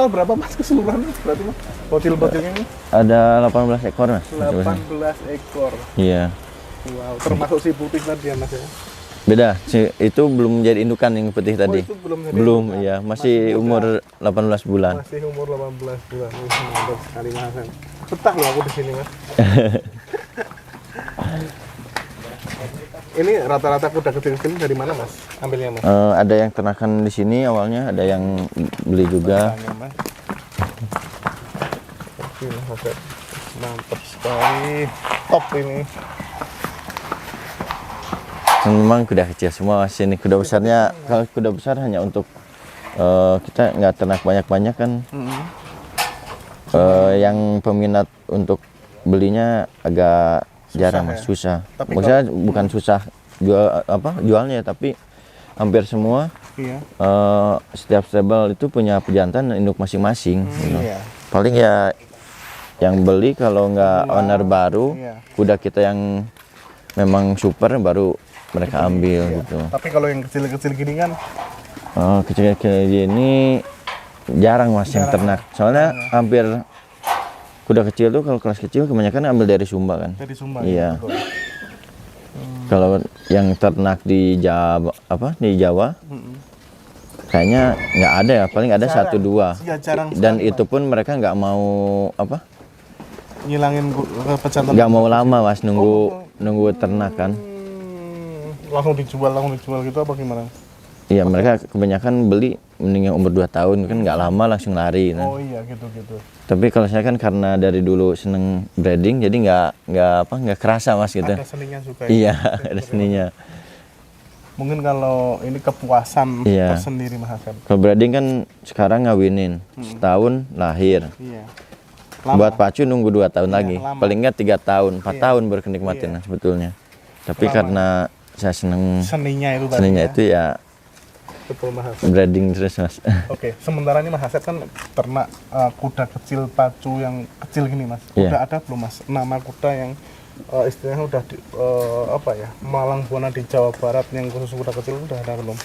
Berapa mas keseluruhan berarti mas? Bocil-bocilnya ini? Ada 18 ekor mas. 18 ekor. Iya. Wow, termasuk si putih tadi ya mas ya? Beda, itu belum jadi indukan yang putih tadi. Itu belum jadi belum, indukan. iya, masih umur 18 bulan. Masih umur 18 bulan. Wih, mantap sekali mas. Betah loh aku di sini mas. Ini rata-rata kuda kecil-kecil dari mana mas? Ambilnya mas? Ada yang ternakan di sini awalnya, ada yang beli juga. Mas. Oke, mas. Mantap sekali. Top ini. Memang kuda kecil semua mas. Ini kuda besarnya, kalau kuda besar hanya untuk kita nggak ternak banyak-banyak kan. Yang peminat untuk belinya agak jarang mas, susah. Maksudnya bukan susah jualnya, tapi hampir semua setiap stable itu punya pejantan dan induk masing-masing. Iya. Paling ya yang beli kalau nggak owner baru, kuda kita yang memang super baru mereka ambil gitu. Tapi kalau yang kecil-kecil gini kan? Kecil-kecil gini jarang mas yang ternak. Soalnya hampir kuda kecil tuh kalau kelas kecil kebanyakan ambil dari Sumba kan. Dari Sumba. Iya. Kalau yang ternak di Jawa, kayaknya nggak ada ya. Paling ada jarang. 1-2. Ya, jarang dan sekali, itu pun mereka nggak mau ngilangin pejantan. Nggak mau lama mas nunggu ternak kan. Langsung dijual gitu apa gimana? Iya, mereka kebanyakan beli mending yang umur 2 tahun kan nggak lama langsung lari kan. Oh iya gitu. Tapi kalau saya kan karena dari dulu seneng breeding jadi nggak kerasa mas gitu. Ada seninya juga. Iya, ada seninya. Mungkin kalau ini kepuasan tersendiri mas Asep. Kalau breeding kan sekarang ngawinin setahun lahir. Iya. Buat pacu nunggu 2 tahun lagi. lama. Paling nggak 3 tahun, 4 tahun baru kenikmatin sebetulnya. Tapi karena saya seneng seninya itu ya. Betul mas Asep. Breeding terus mas. Oke, sementara ini mas Asep kan ternak kuda kecil pacu yang kecil gini mas. Udah ada belum mas nama kuda yang istilahnya udah Malang Buana di Jawa Barat yang khusus kuda kecil udah ada belum?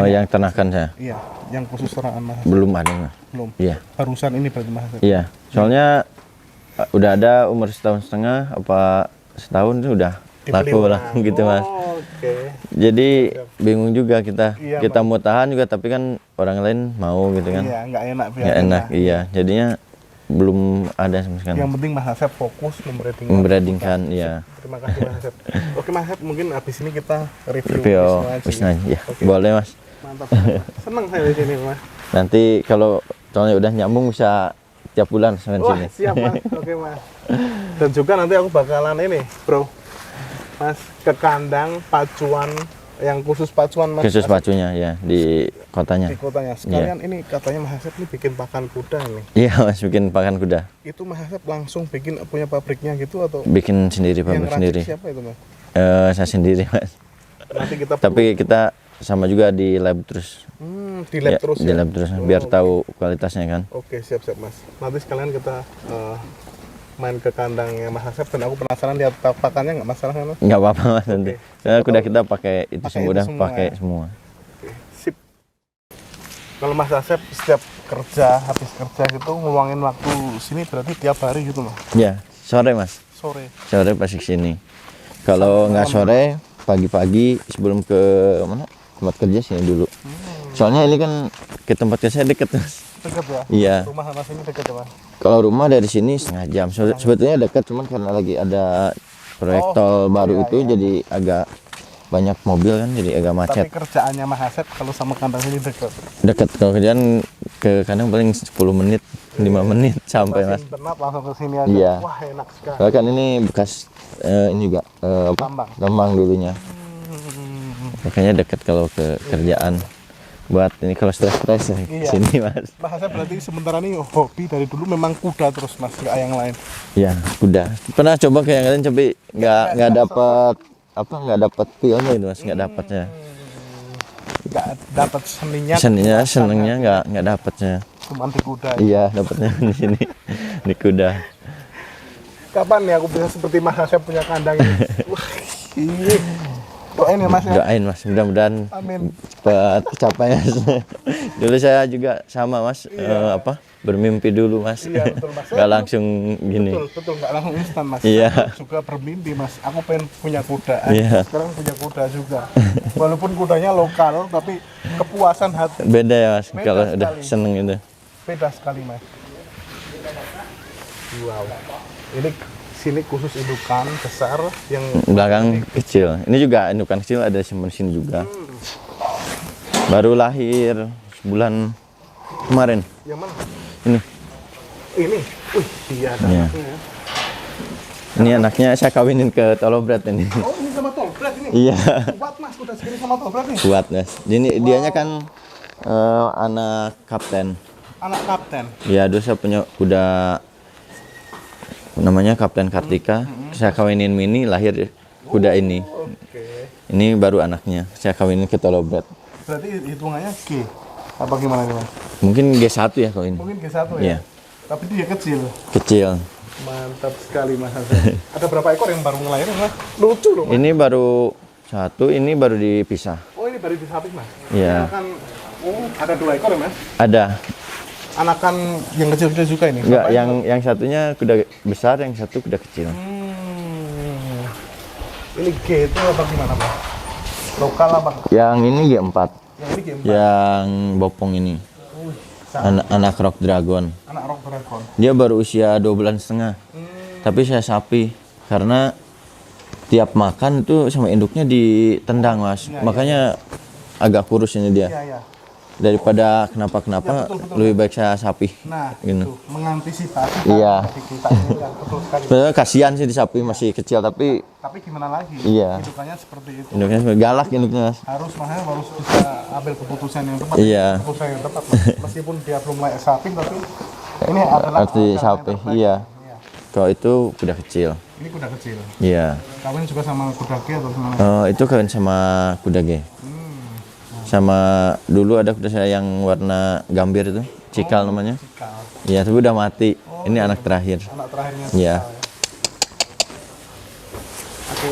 Yang ternakan saya? Iya, yang khusus ternakan mas Asep. Belum ada mas. Belum? Iya. Barusan ini berarti mas Asep? Iya, soalnya udah ada umur 1,5 tahun apa setahun itu udah laku lah gitu mas. Okay. Jadi bingung juga kita mau tahan juga tapi kan orang lain mau gitu kan. Iya, nggak enak. Nggak enak, iya. Jadinya belum ada sama sekali. Yang penting mas Asep fokus membreedingkan, iya. Terima kasih mas Asep. Oke mas Asep, mungkin habis ini kita review Wisna. Ya, boleh mas. Mantap. Senang saya di sini mas. Nanti kalau soalnya udah nyambung bisa tiap bulan sampai sini. Siap mas. Oke mas. Dan juga nanti aku bakalan ini bro, mas, ke kandang pacuan yang khusus pacuan mas. Khusus pacunya ya di kotanya. Di kotanya. Sekalian ini katanya mas Asep ini bikin pakan kuda ini. Iya mas, bikin pakan kuda. Itu mas Asep langsung bikin punya pabriknya gitu atau? Bikin sendiri, pabrik sendiri. Siapa itu mas? Saya sendiri mas. Nanti kita tapi kita sama juga di lab terus. Di lab terus di lab terus biar tahu kualitasnya kan. Oke, siap mas. Nanti sekalian kita main ke kandangnya mas Asep dan aku penasaran lihat pakannya, nggak masalah kan mas? Nggak apa-apa mas nanti. Karena kuda kita pakai itu semua, pakai semua. Oke, sip. Kalau mas Asep setiap habis kerja gitu ngeluangin waktu sini berarti tiap hari gitu mas? Ya, sore mas. Sore pasti sini. Kalau nggak sore, pagi-pagi sebelum ke mana? Tempat kerja sini dulu. Soalnya ini kan ke tempat kerja dekat mas. Dekat ya? Iya. Rumah sama sini dekat ya mas? Kalau rumah dari sini setengah jam. Sebetulnya dekat, cuman karena lagi ada proyek tol baru itu jadi agak banyak mobil kan, jadi agak macet. Tapi kerjaannya mas Asep kalau sama kandang ini dekat? Dekat. Kalau kerjaan ke kandang paling 10 menit, 5 menit sampai mas. Ternak langsung ke sini aja. Iya. Wah enak sekali. Soalnya kan ini bekas ini juga tambang dulunya. Makanya dekat kalau ke kerjaan. Buat ini kalau stres sini mas. Mas Asep berarti sementara ini hobi dari dulu memang kuda terus mas, nggak yang lain? Iya, kuda. Pernah coba ke yang lain tapi nggak dapat feelnya itu mas, nggak dapatnya. Nggak dapat senengnya nggak dapatnya. Cuma di kuda. Iya, dapatnya di sini di kuda. Kapan ya aku bisa seperti Mas Asep punya kandang ini? Wah, ini Doain ya Mas ya. Doain Mas, mudah-mudahan Amin. cepat tercapai Mas. Dulu saya juga sama Mas, apa bermimpi dulu Mas. Iya betul Mas. Gak langsung gini. Betul nggak langsung instan Mas. Iya. Aku juga bermimpi Mas. Aku pengen punya kuda. Iya. Sekarang punya kuda juga. Walaupun kudanya lokal, tapi kepuasan hati Beda ya Mas, Beda kalau sekali. udah seneng itu. beda sekali Mas. Wow. Ini sini khusus indukan besar yang Belakang kecil. Ini juga indukan kecil, ada simpen sini juga. Baru lahir sebulan kemarin. yang mana? Ini. Ini. Iya ada Iya. anaknya ya. Ini anaknya saya kawinin ke Tolobrat ini. Oh ini sama tolbrat ini. Iya. Kuat Mas kuda segini sama tolbrat nih. Kuat Mas. Ini dianya kan anak kapten. Anak kapten. Ya, dulu saya punya kuda namanya Kapten Kartika. Saya kawinin Mini, lahir kuda ini. Oke. Ini baru anaknya. Saya kawinin ke Tolobrat. Berarti hitungannya G. Apa gimana nih Mas? Mungkin G1 ya kalau ini. Mungkin G1 Iya. ya. Tapi dia kecil. Kecil. Mantap sekali Mas Hasan. Ada berapa ekor yang baru ngelahirin Mas? Lucu loh Mas. Ini baru satu, ini baru dipisah. Oh ini baru disapit Mas? Iya. Anakan, oh ada 2 ekor ya Mas? Ada. Anakan yang kecil-kecil juga ini? Enggak, Berapa yang satunya kuda besar, yang satu kuda kecil. Ini G itu apa gimana Pak? Lokal apa? Yang ini G4. Yang ini G4? Yang bopong ini. Anak Rock Dragon. Anak Rock Dragon. Dia baru usia 2 bulan setengah. Tapi saya sapi karena tiap makan tuh sama induknya ditendang Mas. Makanya agak kurus ini dia. Iya, iya. Daripada kenapa-kenapa, betul. lebih baik saya sapi. Nah, Gini. itu mengantisipasi Iya. hati kita ini ya, betul sekali. Sebenarnya kasihan sih di sapi masih kecil, tapi Tapi gimana lagi? Iya. Hidupannya seperti itu. induknya galak induknya Mas. Harus bisa ambil keputusan yang tepat. Iya. Keputusan yang tepat. Mas. Meskipun dia belum layak sapi, tapi ini adalah Arti yang sapi, terbaik. iya. Iya. Kalau itu kuda kecil. Ini kuda kecil. Iya. Kawin juga sama kuda G atau gimana? Itu kawin sama kuda G. Sama dulu ada kuda saya yang warna gambir itu, Cikal namanya. Cikal. Iya, tapi udah mati. Ini anak terakhir. Anak terakhirnya. Iya. Aku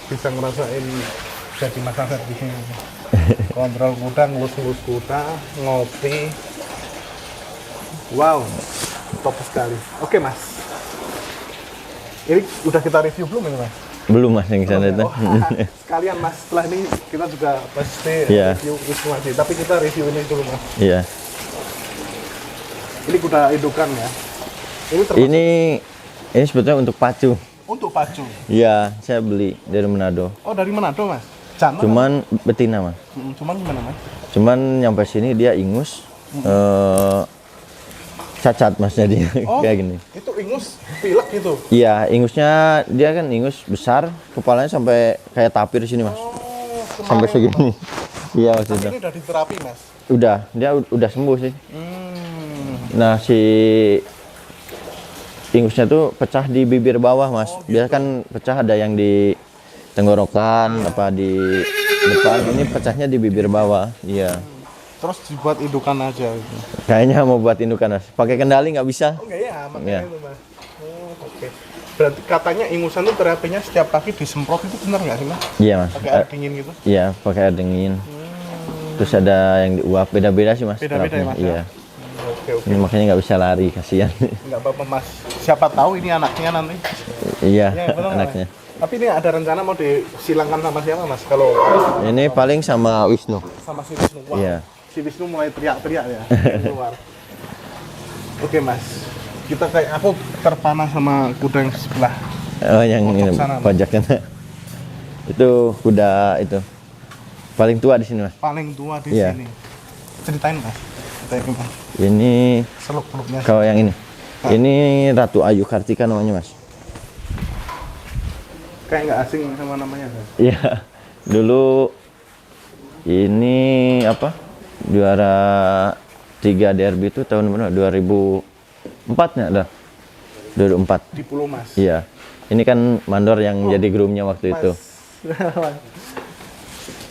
bisa ngerasain jadi masyarakat di sini. Kontrol kuda, ngelus-ngelus kuda, ngopi. Wow, top sekali. Oke Mas. Ini udah kita review belum ini Mas? Belum Mas yang sana itu. Oh, sekalian Mas, setelah ini kita juga pasti Iya. review Wisnuwati. Tapi kita review ini dulu Mas. Iya. Ini kuda indukan ya. Ini termasuk Ini sebetulnya untuk pacu. untuk pacu. Iya, saya beli dari Manado. Oh dari Manado Mas? Jangan. Cuman betina Mas. Cuman gimana Mas? Cuman nyampe sini dia ingus. Cacat Mas jadi Oh, kayak gini. itu ingus pilek gitu. Iya, ingusnya dia kan ingus besar, kepalanya sampai kayak tapir sini Mas. Oh, Sampai segini. Iya Mas Tapi itu. ini udah diterapi Mas. Dia udah sembuh sih. Hmm. Nah, si ingusnya tuh pecah di bibir bawah Mas. Biasa kan pecah ada yang di tenggorokan, apa di depan. Ini pecahnya di bibir bawah. Iya. Terus dibuat indukan aja gitu. Kayaknya mau buat indukan Mas. Pakai kendali nggak bisa. Oh enggak ya, makanya Iya. itu Mas. Oh, oke. Berarti katanya ingusan itu terapinya setiap pagi disemprot itu benar nggak sih Mas? Iya Mas. Pakai air dingin gitu? Iya, pakai air dingin. Terus ada yang diuap, beda-beda sih Mas. Beda-beda ya terapinya. Mas ya? Iya. Oke, oke. Ini makanya nggak bisa lari, kasihan. Enggak apa-apa Mas. Siapa tahu ini anaknya nanti. Iya, Iya, benar, anaknya. Mas. Tapi ini ada rencana mau disilangkan sama siapa Mas? Kalau Ini paling sama Wisnu. sama si Wisnu. Wah, Iya. si Wisnu mulai teriak-teriak ya keluar. Oke Mas. Kita kayak aku terpana sama kuda yang sebelah. Oh, yang Untuk ini sana, Mas. pajaknya. Itu kuda itu. Paling tua di sini Mas. Paling tua di Iya. sini. Ceritain Mas. Ceritain Mas. Ini Seluk-beluknya. kalau yang ini. Ini Ratu Ayu Kartika namanya Mas. Kayak nggak asing sama namanya Mas. Iya. Dulu ini apa? Juara 3 derby itu tahun berapa? 2004-nya ada. 2004. Di Pulau Mas. Iya. Ini kan Mandor yang jadi groomnya waktu itu.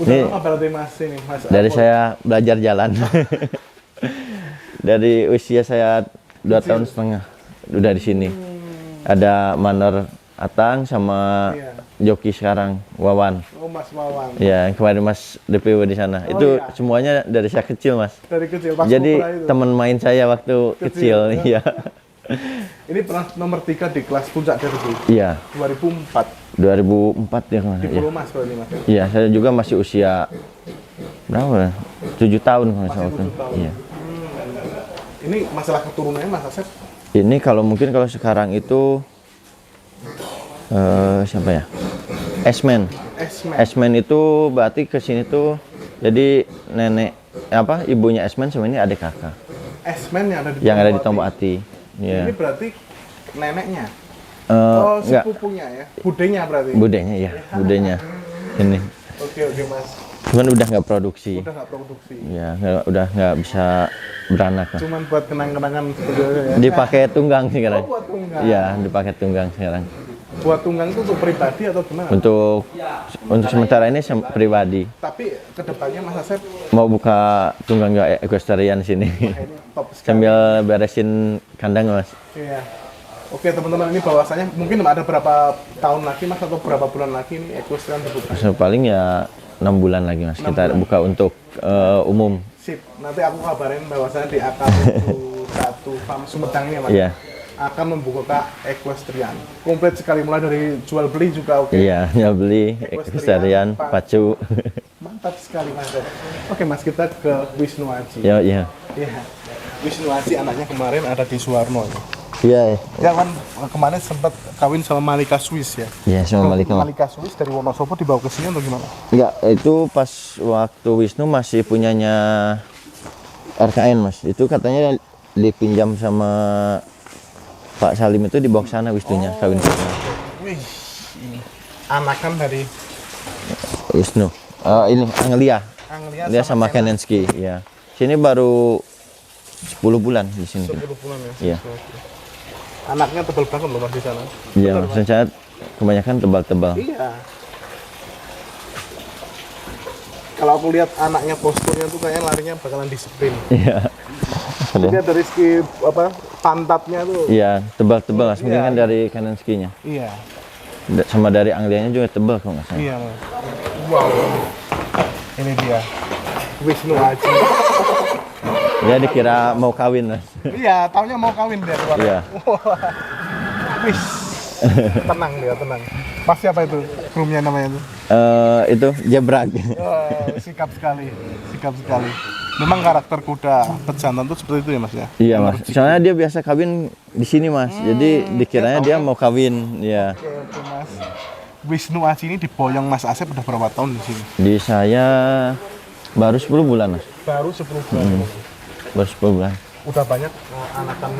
Udah Ini- lama berarti Mas ini Mas. Dari Apol. saya belajar jalan. Dari usia saya 2 tahun setengah udah di sini. Ada Mandor Atang sama Iya. joki sekarang Wawan. Oh, Mas Wawan. Ya, yang kemarin Mas DPW di sana. Oh, Itu iya. semuanya dari saya kecil, Mas. Dari kecil pas Jadi Kopra itu. teman main saya waktu kecil, iya. Ini pernah nomor 3 di kelas puncak derby Iya, 2004. 2004 ya kalau Di nggak salah. Pulau Mas berarti Mas. Iya, saya juga masih usia berapa? 7 tahun kalau nggak salah. 7 tahun. Iya. Ini masalah keturunannya Mas Asep. Ini kalau mungkin kalau sekarang itu siapa ya? Esmen. Esmen. Esmen itu berarti ke sini tuh jadi nenek ibunya Esmen sama ini adik kakak Esmen yang ada di yang ada di Tombok Tombok Ati. Iya. Ini berarti neneknya. Oh, enggak, sepupunya ya. Budenya berarti. budenya ya, budenya. Ini. Oke Mas. Cuman udah nggak produksi. Udah nggak produksi. Ya, udah nggak bisa beranak lah. Cuman buat kenang-kenangan seperti itu ya. Dipakai tunggang sekarang. Oh, buat tunggang. Iya, dipakai tunggang sekarang. Buat tunggang itu untuk pribadi atau gimana? Untuk sementara ini pribadi. Tapi kedepannya Mas Asep Mau buka tunggang juga equestrian di sini. ini top sekali. Sambil beresin kandang, Mas. Iya. Oke teman-teman, ini bahwasanya mungkin ada berapa tahun lagi Mas atau berapa bulan lagi ini equestrian terbuka. So, paling ya 6 bulan lagi, Mas. Kita buka untuk umum. Sip. Nanti aku kabarin bahwasanya di AK 1 Farm Sumedang ini ya Mas. Iya. Akan membuka equestrian. Komplit sekali mulai dari jual beli juga oke. Iya, ya beli equestrian, pacu. Mantap sekali Mas. Oke Mas, kita ke Wisnu Aji. Ya, iya. Iya. Wisnu Aji anaknya kemarin ada di Suwarno. Iya, Ya kan kemarin sempat kawin sama Malika Swiss ya. iya sama Malika. Malika Swiss dari Wonosobo dibawa ke sini atau gimana? Enggak, itu pas waktu Wisnu masih punyanya RKN, Mas. Itu katanya dipinjam sama Pak Salim, itu dibawa ke sana Wisnunya, kawin ke sana. Wih, ini anakan dari Wisnu. Ini Anglia. Anglia Dia sama Kenensky, ya. Sini baru 10 bulan di sini. 10 bulan ya. Iya. Oke. Anaknya tebal banget loh Mas di sana. Iya, maksudnya kebanyakan tebal-tebal. Iya. Kalau aku lihat anaknya posturnya tuh kayaknya larinya bakalan di sprint. Iya. Lihat dari segi pantatnya tuh. Iya, tebal-tebal, Mas. Mungkin Iya. kan dari Kenensky-nya. Iya. Sama dari Anglianya juga tebal kalau nggak salah. Iya. Mas. Wow. Ini dia. Wisnu Aji. Dia dikira mau kawin, Mas. Iya, taunya mau kawin dia keluar. Iya. Wah. Wis. Tenang dia, tenang. Pas siapa itu? Groomnya namanya itu? Itu Jebrag. Wah, sikap sekali. Sikap sekali. Memang karakter kuda pejantan tuh seperti itu ya Mas ya? Iya, Mas. Soalnya dia biasa kawin di sini, Mas. Jadi dikiranya dia mau kawin, ya. Oke Mas. Wisnu Aji ini diboyong Mas Asep udah berapa tahun di sini? Di saya baru 10 bulan, Mas. Baru 10 bulan. Baru 10 bulan. Udah banyak anakan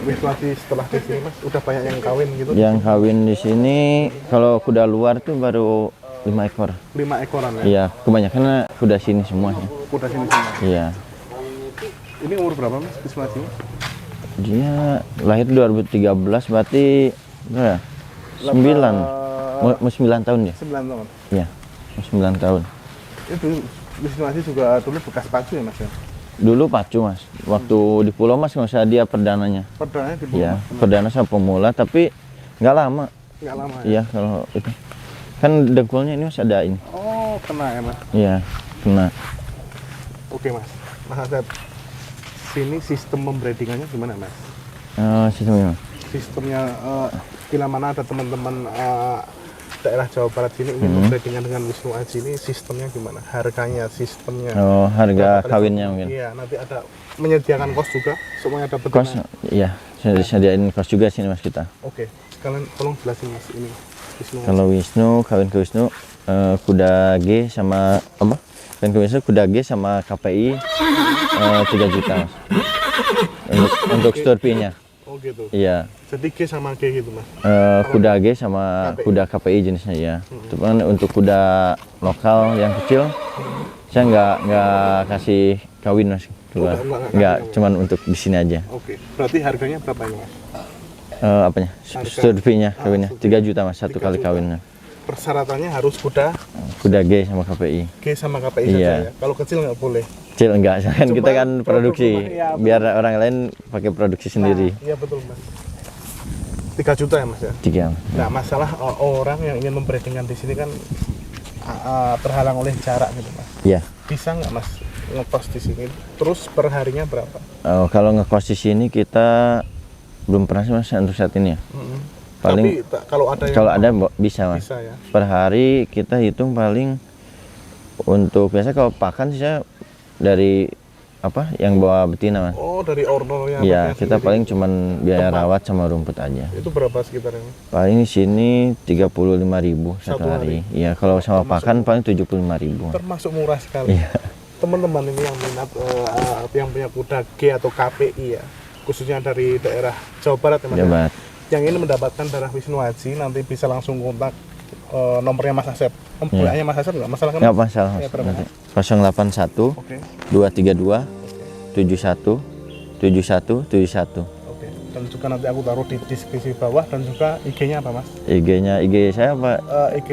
Wisnu Aji setelah di sini Mas? Udah banyak yang kawin gitu? Yang kawin di sini kalau kuda luar tuh baru 5 ekor. 5 ekoran ya? Iya, kebanyakan kuda sini semuanya. Kuda sini semua. Iya. Ini umur berapa Mas Wisnu Aji? Dia lahir 2013, berarti berapa? 9. Mau 9 tahun dia. 9 tahun. Iya. Mau 9 tahun. Itu Wisnu Aji juga dulu bekas pacu ya Mas ya? Dulu pacu, Mas. Waktu di Pulau Mas nggak usah dia perdananya. Perdananya di Iya, perdana sama pemula, tapi nggak lama. Nggak lama ya? Iya, kalau itu. Kan dengkulnya ini masih ada ini. Oh, kena ya Mas? Iya, kena. Oke Mas. Mas Asep, sini sistem membreedingannya gimana Mas? Sistemnya, Mas. Sistemnya, bila mana ada teman-teman daerah Jawa Barat sini ingin membreedingan dengan Wisnu Aji ini sistemnya gimana? Harganya, sistemnya? Oh, harga Berapa kawinnya kali- mungkin. Iya, nanti ada menyediakan kos juga, semuanya dapat. Kos, iya, saya disediain kos juga sini, Mas, kita. Oke, sekalian tolong jelasin Mas ini Wisnu Aji. Kalau Wisnu, kawin ke Wisnu, kuda G sama apa? Kawin ke Wisnu, kuda G sama KPI 3 juta, Mas. Untuk storpinya. Oh gitu. Iya. Jadi G sama G gitu Mas. Kuda G sama KPI. kuda KPI jenisnya ya. Cuman untuk kuda lokal yang kecil, saya nggak kasih kawin, Mas, keluar. Nggak, cuman untuk di sini aja. Oke, berarti harganya berapa ini Mas? Apanya? Storpinya kawinnya 3 juta, Mas, satu 3 kali juta. kawinnya. Persyaratannya harus kuda Kuda G sama KPI. G sama KPI Iya. saja ya. Kalau kecil nggak boleh. Kecil enggak, kan kita kan produk produksi. rumah, iya, Biar orang lain pakai produksi sendiri. Iya betul Mas. 3 juta ya mas ya. 3. Nah masalah orang yang ingin memperingkan di sini kan terhalang oleh jarak gitu mas. Iya. Bisa nggak mas ngekos di sini? Terus perharinya berapa? Kalau ngekos di sini kita belum pernah sih mas untuk saat ini ya. Paling tapi kalau ada yang kalau ada bisa mas. bisa ya. Per hari kita hitung paling untuk biasa kalau pakan sih saya dari apa yang bawa betina mas. Oh dari ordernya. Iya kita paling cuman biaya rawat sama rumput aja. Itu berapa sekitarnya? Paling di sini 35.000 satu hari. Iya kalau sama pakan paling 75.000. Termasuk murah sekali. Iya. Teman-teman ini yang minat yang punya kuda G atau KPI ya, khususnya dari daerah Jawa Barat ya mas. Jawa Barat. Yang ini mendapatkan darah Wisnu Haji nanti bisa langsung kontak nomornya Mas Asep. WA-nya Mas Asep nggak masalah kan? Nggak masalah mas. Ya, berapa? Nanti 081 Oke. 232 71 71 71. Oke. Dan juga nanti aku taruh di deskripsi bawah dan juga IG-nya apa mas? IG saya apa? IG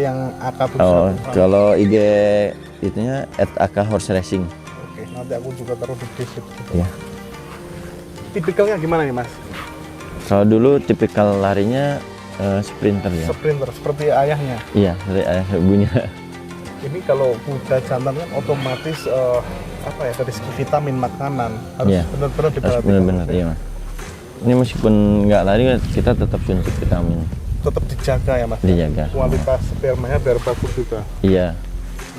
yang AK71. Oh, kalau IG itunya @AK_horse_racing. Oke. Nanti aku juga taruh di deskripsi. Iya. Tipikalnya gimana nih mas? Kalau dulu tipikal larinya sprinter ya. Sprinter seperti ayahnya. Iya, dari ayah ibunya. Ini kalau kuda jantan kan otomatis apa ya dari segi vitamin makanan harus Iya. benar-benar Harus diperhatikan. benar-benar iya mas. Ini meskipun nggak lari kita tetap suntik vitamin, Tetap dijaga ya mas. dijaga. Kualitas spermanya biar bagus juga. Iya.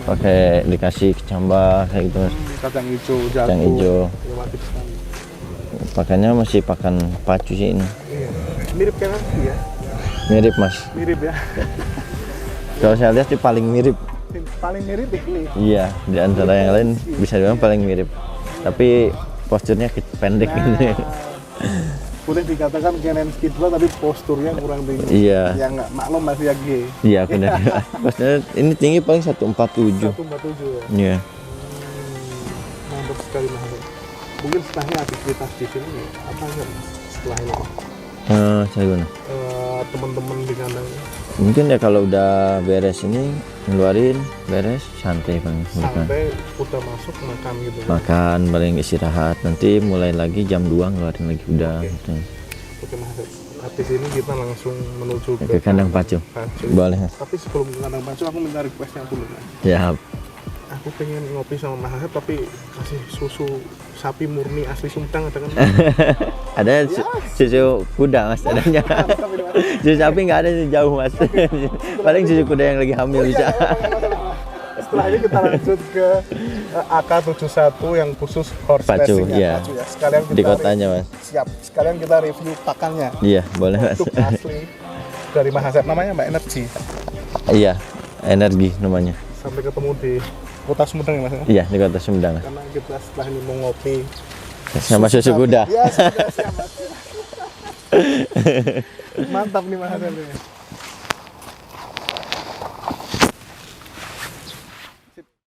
Pakai dikasih kecambah kayak gitu mas. Kacang hijau, jagung. Kacang hijau. Ya, wajib sekali. Pakannya masih pakan pacu sih ini. Iya. Mirip kayak nanti ya. Mirip mas. Mirip ya. Kalau saya lihat sih paling mirip. Paling mirip ini. Iya. Di antara yang lain bisa dibilang paling mirip. Tapi posturnya pendek gitu. Boleh dikatakan Kennen Skidwell tapi posturnya kurang tinggi. Iya. Ya nggak maklum masih ya G. Iya benar. Posturnya ini tinggi paling 147. 147 ya. Iya. Mantap sekali mas. Mungkin setelahnya aktivitas di sini apa enggak mas? Setelah ini Saya gimana? teman-teman di kandang Mungkin ya kalau udah beres ini ngeluarin beres santai paling makan. sampai udah masuk makan gitu. Makan paling istirahat nanti mulai lagi jam 2 ngeluarin lagi udah gitu. Oke mas. Habis ini kita langsung menuju Ke kandang pacu. Boleh mas. Tapi sebelum ke kandang pacu aku minta requestnya dulu mas. Ya. Aku pengen ngopi sama Mas Asep tapi kasih susu sapi murni asli Sumedang ada kan? Ada susu kuda mas adanya. Susu sapi nggak ada sih, jauh mas. Paling susu kuda yang lagi hamil bisa. Setelah ini kita lanjut ke AK71 yang khusus horse Pacu, racing iya. Pacu ya. Sekalian kita Di kotanya mas. siap. Sekalian kita review pakannya. Iya boleh mas. Untuk asli dari Mas Asep namanya Mbak Energi. Iya energi namanya. Sampai ketemu di Kota Sumedang ya Mas. Iya di kota Sumedang. Karena kita setelah ini mau ngopi Sama susu kuda. Ya sudah siap Mas. Mantap nih Mas Asep.